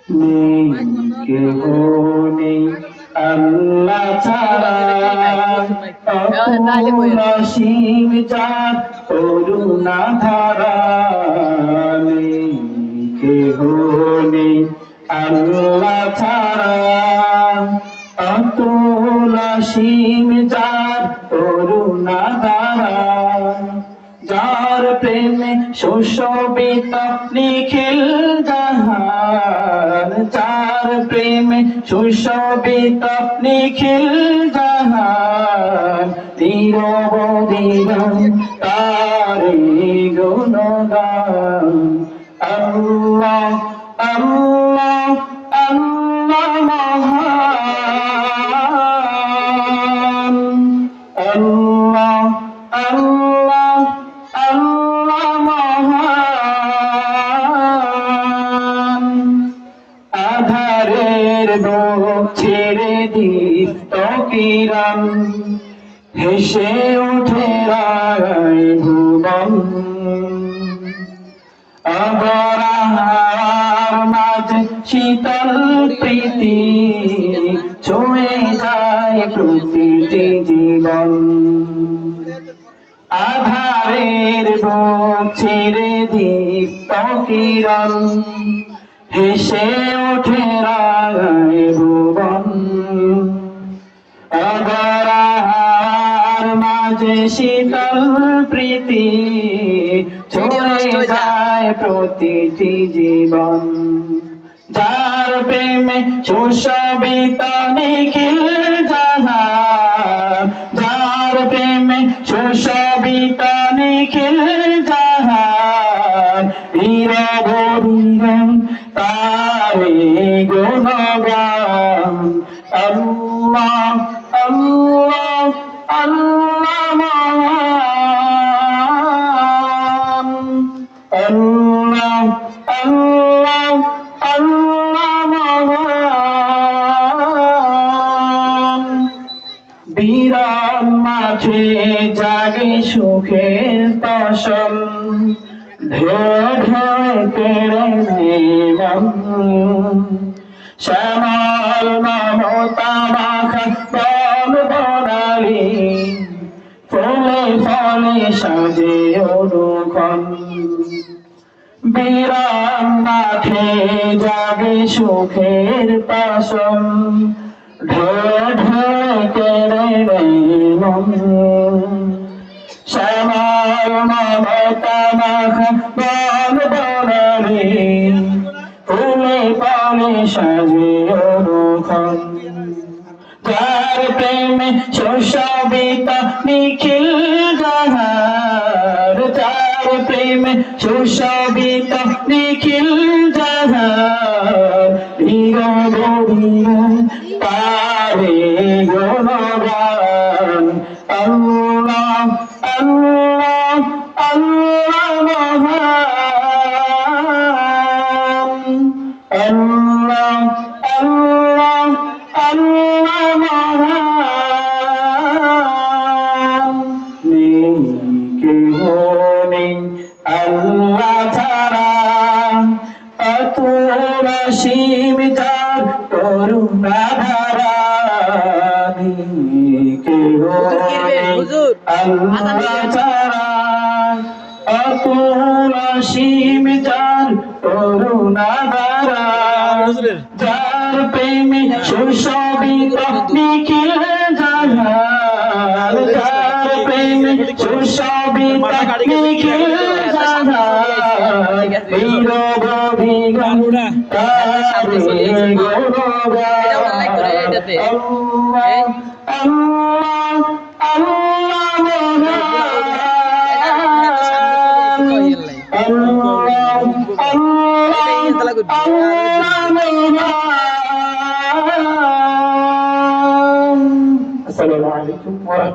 নেই কেহ নেই আল্লাহ ছাড়া, অসীম যার করুণা ধারা। নেই কেহ নেই আল্লাহ ছাড়া, অসীম যার করুণা ধারা। যার প্রেমে সুশোভিত নিখিল জাহান, যার প্রেমে সুশোভিত নিখিল জাহান। নিরবধি গান তারি গুণগান। আল্লাহ আল্লাহ আল্লাহ মহান, আল্লাহ আল্লাহ আল্লাহ মহান। আধারের বুক ছেড়ে দীপ্ত কিরণ, হেসে ওঠে রায় ভুবন। অবরাহার মাঝে শীতল প্রীতি, ছুঁয়ে যায় প্রতিটি জীবন। আধারের বুক ছেড়ে দীপ্ত কিরণ, হেসে ওঠে রায় ভুবন। অবরাহার মাঝে শীতল প্রীতি, ছুঁয়ে যায় প্রতিটি জীবন। যার প্রেমে সুশোভিত নিখিল জাহান, যার প্রেমে সুশোভিত নিখিল জাহান। নিরবধিগান তারে গুণগান। আল্লাহ আল্লাহ আল্লাহ মহান, আল্লাহ আল্লাহ আল্লাহ মহান। বিরাম মাঝে জাগে সুখের ফসল, ঢেউ ঢেউ কেড়ে নেয় মন। শ্যামল মমতা মাখা বন বনালি, ফলে ফলে সাজে অনুক্ষণ। বিরাম মাঠে জাগে সুখের ফসল, ঢেউ ঢেউ কেড়ে নেয় মন। শ্যামল মমতা মাখা বন বনালি, ফুলে ফলে সাজে অনুক্ষণ। যার প্রেমে সুশোভিত নিখিল জাহান, যার প্রেমে সুশোভিত নিখিল জাহান। নিরবধিগান তারে গুণগান। আল্লাহ আল্লাহ আল্লাহ মহান, আল্লাহ আল্লাহ আল্লাহ মহান। নেই কেহ নেই আল্লাহ ছাড়া, অতুল অসীম যার করুণা ধারা। নেই কেহ নেই আল্লাহ ছাড়া, অতুল অসীম যার করুণা ধারা। যার প্রেমে সুশোভিত নিখিল জাহান, যার প্রেমে সুশোভিত নিখিল জাহান। নিরবধিগান তারে গুণগান। আল্লাহ আল্লাহ আল্লাহ মহান, আল্লাহ আল্লাহ আল্লাহ মহান। আসসালামু আলাইকুম ওয়া রাহমাতুল্লাহ।